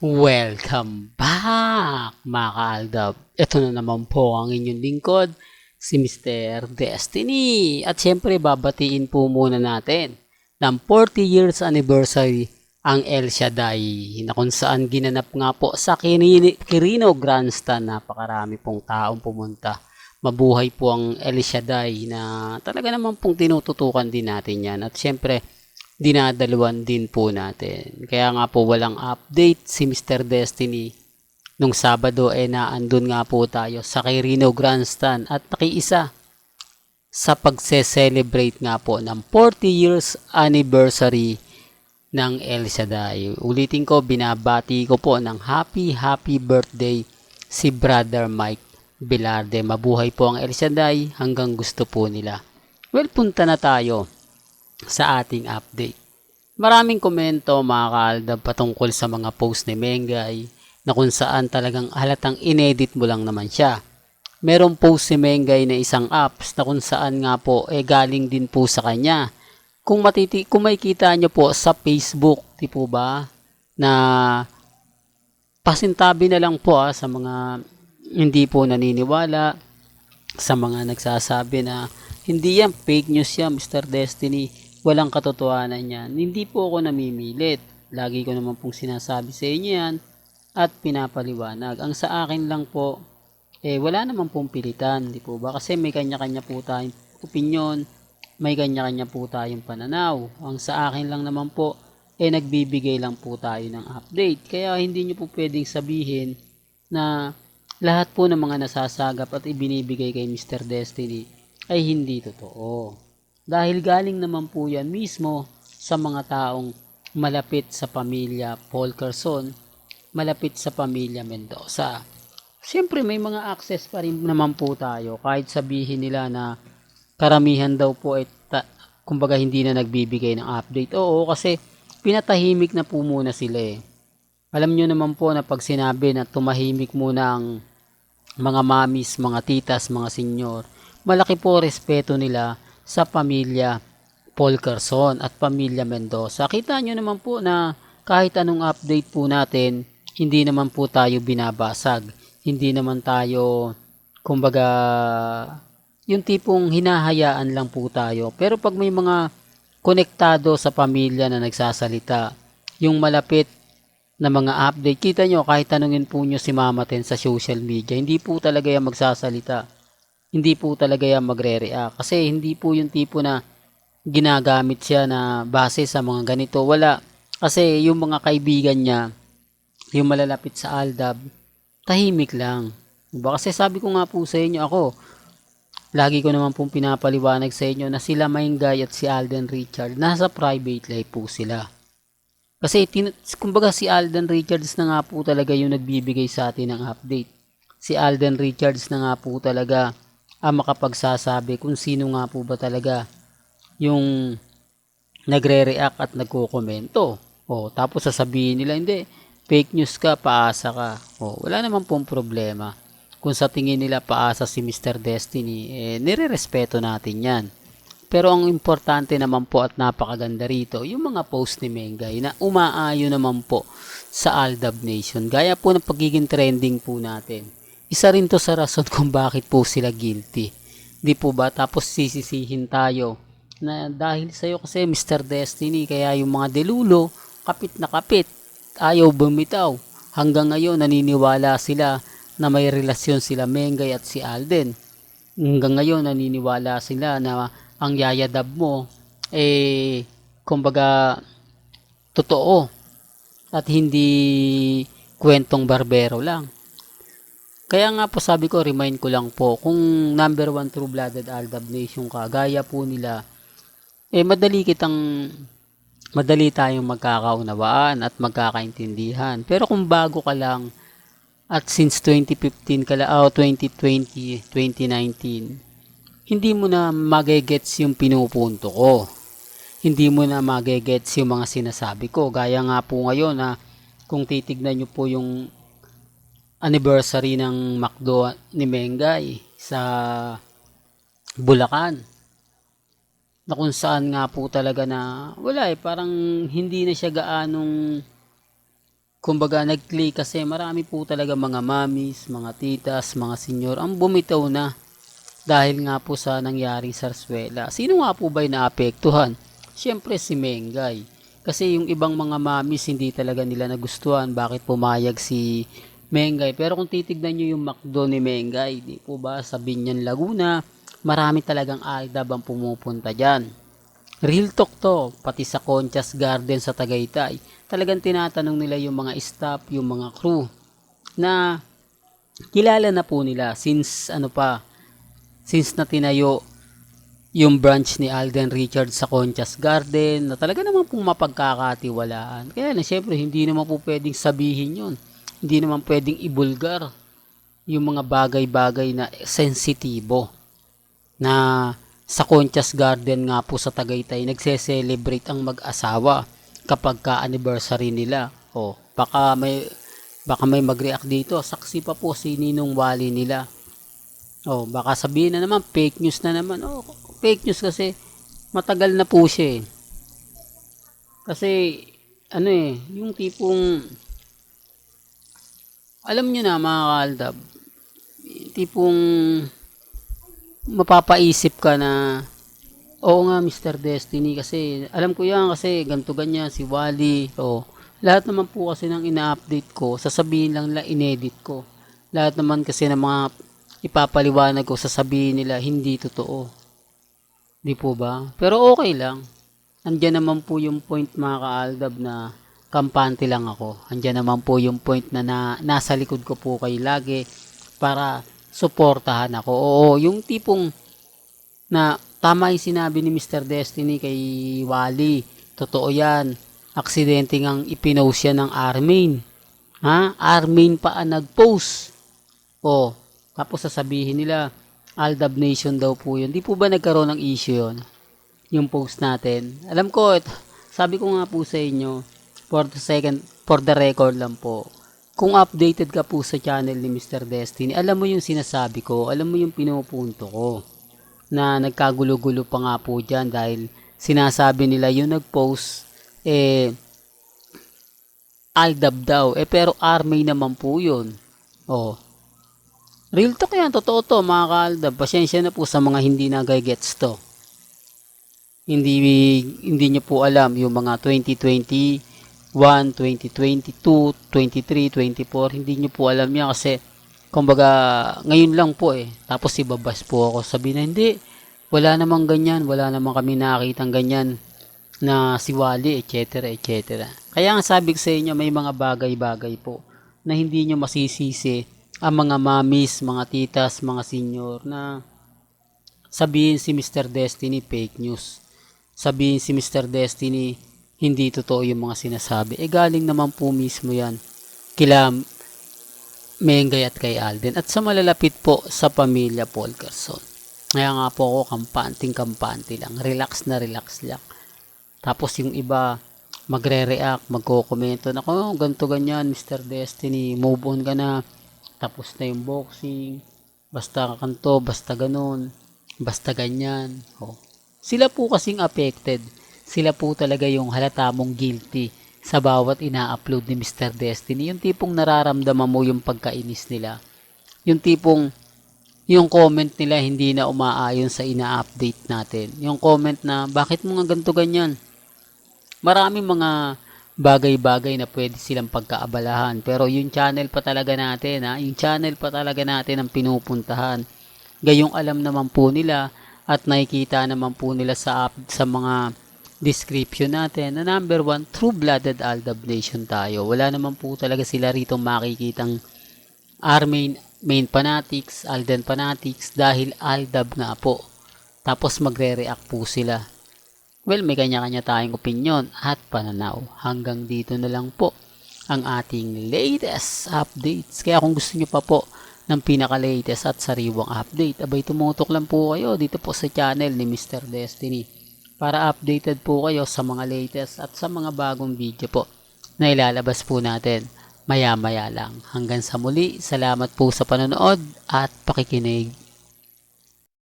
Welcome back mga kaaldab. Ito na naman po ang inyong lingkod, si Mr. Destiny. At syempre babatiin po muna natin ng 40 years anniversary ang El Shaddai na kung saan ginanap nga po sa Quirino Grandstand. Napakarami pong taong pumunta. Mabuhay po ang El Shaddai na talaga naman pong tinututukan din natin yan. At syempre dinadaluan din po natin. Kaya nga po walang update si Mr. Destiny. Nung Sabado naandun nga po tayo sa Quirino Grandstand at nakiisa sa pagse-celebrate nga po ng 40 years anniversary ng El Shaddai. Ulitin ko, binabati ko po ng happy birthday si Brother Mike Velarde. Mabuhay po ang El Shaddai hanggang gusto po nila. Well, punta na tayo sa ating update. Maraming komento mga kaaldab patungkol sa mga post ni Mengay na kung saan talagang halatang inedit mo lang naman siya. Merong post si Mengay na isang apps na kung saan nga po galing din po sa kanya. Kung makikita nyo po sa Facebook, di po ba, na pasintabi na lang po sa mga hindi po naniniwala, sa mga nagsasabi na hindi yan, fake news yan, Mr. Destiny. Walang katotohanan yan. Hindi po ako namimilit. Lagi ko naman pong sinasabi sa inyo yan at pinapaliwanag. Ang sa akin lang po, wala naman pong pilitan, di po ba? Kasi may kanya-kanya po tayong opinion, may kanya-kanya po tayong pananaw. Ang sa akin lang naman po, nagbibigay lang po tayo ng update. Kaya hindi nyo po pwedeng sabihin na lahat po ng mga nasasagap at ibinibigay kay Mr. Destiny ay hindi totoo. Dahil galing naman po yan mismo sa mga taong malapit sa pamilya Polkerson, malapit sa pamilya Mendoza. Siyempre may mga access pa rin naman po tayo kahit sabihin nila na karamihan daw po kumbaga hindi na nagbibigay ng update. Oo, kasi pinatahimik na po muna sila Alam nyo naman po na pag sinabi na tumahimik muna ang mga mamis, mga titas, mga senyor, malaki po respeto nila sa pamilya Polkerson at pamilya Mendoza. Kita nyo naman po na kahit anong update po natin, hindi naman po tayo binabasag. Hindi naman tayo, kumbaga, yung tipong hinahayaan lang po tayo. Pero pag may mga konektado sa pamilya na nagsasalita, yung malapit na mga update, kita nyo, kahit tanungin po nyo si Mama Ten sa social media, hindi po talaga yan magsasalita. Hindi po talaga yan magre-react. Kasi hindi po yung tipo na ginagamit siya na base sa mga ganito. Wala. Kasi yung mga kaibigan niya, yung malalapit sa Aldab, tahimik lang. Diba? Kasi sabi ko nga po sa inyo, ako, lagi ko naman pong pinapaliwanag sa inyo na sila Maingay at si Alden Richard, nasa private life po sila. Kasi kumbaga si Alden Richards na nga po talaga yung nagbibigay sa atin ng update. Si Alden Richards na nga po talaga ang makapagsasabi kung sino nga po ba talaga yung nagre-react at nagko-komento. Tapos sasabihin nila, hindi, fake news ka, paasa ka. Wala naman pong problema. Kung sa tingin nila paasa si Mr. Destiny, nire-respeto natin yan. Pero ang importante naman po at napakaganda rito, yung mga post ni Mengay na umaayo naman po sa Aldab Nation. Gaya po ng pagiging trending po natin. Isa rin to sa rason kung bakit po sila guilty. Di po ba? Tapos sisisihin tayo na dahil sa'yo kasi Mr. Destiny, kaya yung mga delulo, kapit na kapit, ayaw bumitaw. Hanggang ngayon naniniwala sila na may relasyon sila Mengay at si Alden. Hanggang ngayon naniniwala sila na ang yayadab mo kumbaga totoo at hindi kwentong barbero lang. Kaya nga po sabi ko, remind ko lang po, kung number 1 true-blooded Aldab Nation ka, gaya po nila, madali tayong magkakaunawaan at magkakaintindihan. Pero kung bago ka lang, at since 2015 ka lang, 2020, 2019, hindi mo na magegets yung pinupunto ko. Hindi mo na magegets yung mga sinasabi ko. Gaya nga po ngayon na kung titignan nyo po yung anniversary ng McDo ni Mengay sa Bulacan, na kung saan nga po talaga na wala parang hindi na siya gaanong kumbaga nag-click kasi marami po talaga mga mamis, mga titas, mga senyor ang bumitaw na dahil nga po sa nangyaring sarswela. Sino nga po ba yung naapektuhan? Siyempre si Mengay. Kasi yung ibang mga mamis hindi talaga nila nagustuhan bakit pumayag si Mengay. Pero kung titignan nyo yung McDo ni Mengay, di po ba sa Binyan, Laguna, marami talagang aldab ang pumupunta dyan. Real talk to, pati sa Conchas Garden sa Tagaytay. Talagang tinatanong nila yung mga staff, yung mga crew na kilala na po nila since na tinayo yung branch ni Alden Richards sa Conchas Garden na talaga naman pong mapagkakatiwalaan. Kaya na syempre hindi naman po pwedeng sabihin yun. Hindi naman pwedeng ibulgar yung mga bagay-bagay na sensitibo na sa Conchas Garden nga po sa Tagaytay nagse-celebrate ang mag-asawa kapag ka-anniversary nila. O baka may mag-react dito. Saksi pa po si Ninong Wally nila. Oh, baka sabihin na naman fake news na naman. Oh, fake news kasi matagal na po siya eh. Kasi yung tipong alam niyo na mga kaaldab, tipong mapapaisip ka na oo nga Mr. Destiny kasi alam ko yan kasi ganto ganyan si Wally. Oh, lahat naman po kasi ng ina-update ko, sasabihin lang nila inedit ko. Lahat naman kasi ng mga ipapaliwanag ko, sasabihin nila hindi totoo. Di po ba? Pero okay lang. Andiyan naman po yung point mga kaaldab na kampante lang ako. Andiyan naman po yung point na, nasa likod ko po kayo lagi para suportahan ako. Oo, yung tipong na tama yung sinabi ni Mr. Destiny kay Wally. Totoo yan. Aksidente ngang ipinost yan ng Armin. Ha? Armin pa ang nag-post. Oh, tapos sasabihin nila, Aldab Nation daw po yun. Di po ba nagkaroon ng issue yun? Yung post natin. Alam ko, sabi ko nga po sa inyo, for the record lang po, kung updated ka po sa channel ni Mr. Destiny, alam mo yung sinasabi ko, alam mo yung pinupunto ko, na nagkagulo-gulo pa nga po dyan dahil sinasabi nila yung nag-post, Aldab daw. Pero Army naman po yun. Oh, real talk yan, totoo to mga kaaldab. Pasensya na po sa mga hindi nagay-gets to. Hindi nyo po alam yung mga 2021, 2022, 23, 24. Hindi nyo po alam yan kasi kumbaga ngayon lang po eh. Tapos ibabas po ako. Sabi na hindi, wala namang ganyan. Wala namang kami nakitang ganyan na si Wally, etc. etc. Kaya nga sabi ko sa inyo, may mga bagay-bagay po na hindi nyo masisisi ang mga mamis, mga titas, mga senior na sabihin si Mr. Destiny fake news. Sabihin si Mr. Destiny hindi totoo yung mga sinasabi. Galing naman po mismo yan kila Mengay at kay Alden at sa malalapit po sa pamilya Paul Carson. Kaya nga po ako kampante lang. Relax na relax lang. Tapos yung iba magre-react, magko-komento na ganito ganyan Mr. Destiny, move on ka na. Tapos na yung boxing, basta kakanto, basta ganun, basta ganyan. Oh. Sila po kasing affected. Sila po talaga yung halata mong guilty sa bawat ina-upload ni Mr. Destiny. Yung tipong nararamdaman mo yung pagkainis nila. Yung tipong yung comment nila hindi na umaayon sa ina-update natin. Yung comment na bakit mo nga ganito ganyan. Maraming mga bagay-bagay na pwede silang pagkaabalahan. Pero yung channel pa talaga natin, yung channel pa talaga natin ang pinupuntahan. Gayong alam naman po nila at nakikita naman po nila sa mga description natin na number 1, true-blooded Aldab Nation tayo. Wala naman po talaga sila rito makikitang main fanatics, Alden fanatics dahil Aldab nga po. Tapos magre-react po sila. Well, may kanya-kanya tayong opinion at pananaw. Hanggang dito na lang po ang ating latest updates. Kaya kung gusto nyo pa po ng pinaka-latest at sariwang update, abay tumutok lang po kayo dito po sa channel ni Mr. Destiny para updated po kayo sa mga latest at sa mga bagong video po na ilalabas po natin maya-maya lang. Hanggang sa muli, salamat po sa panonood at pakikinig.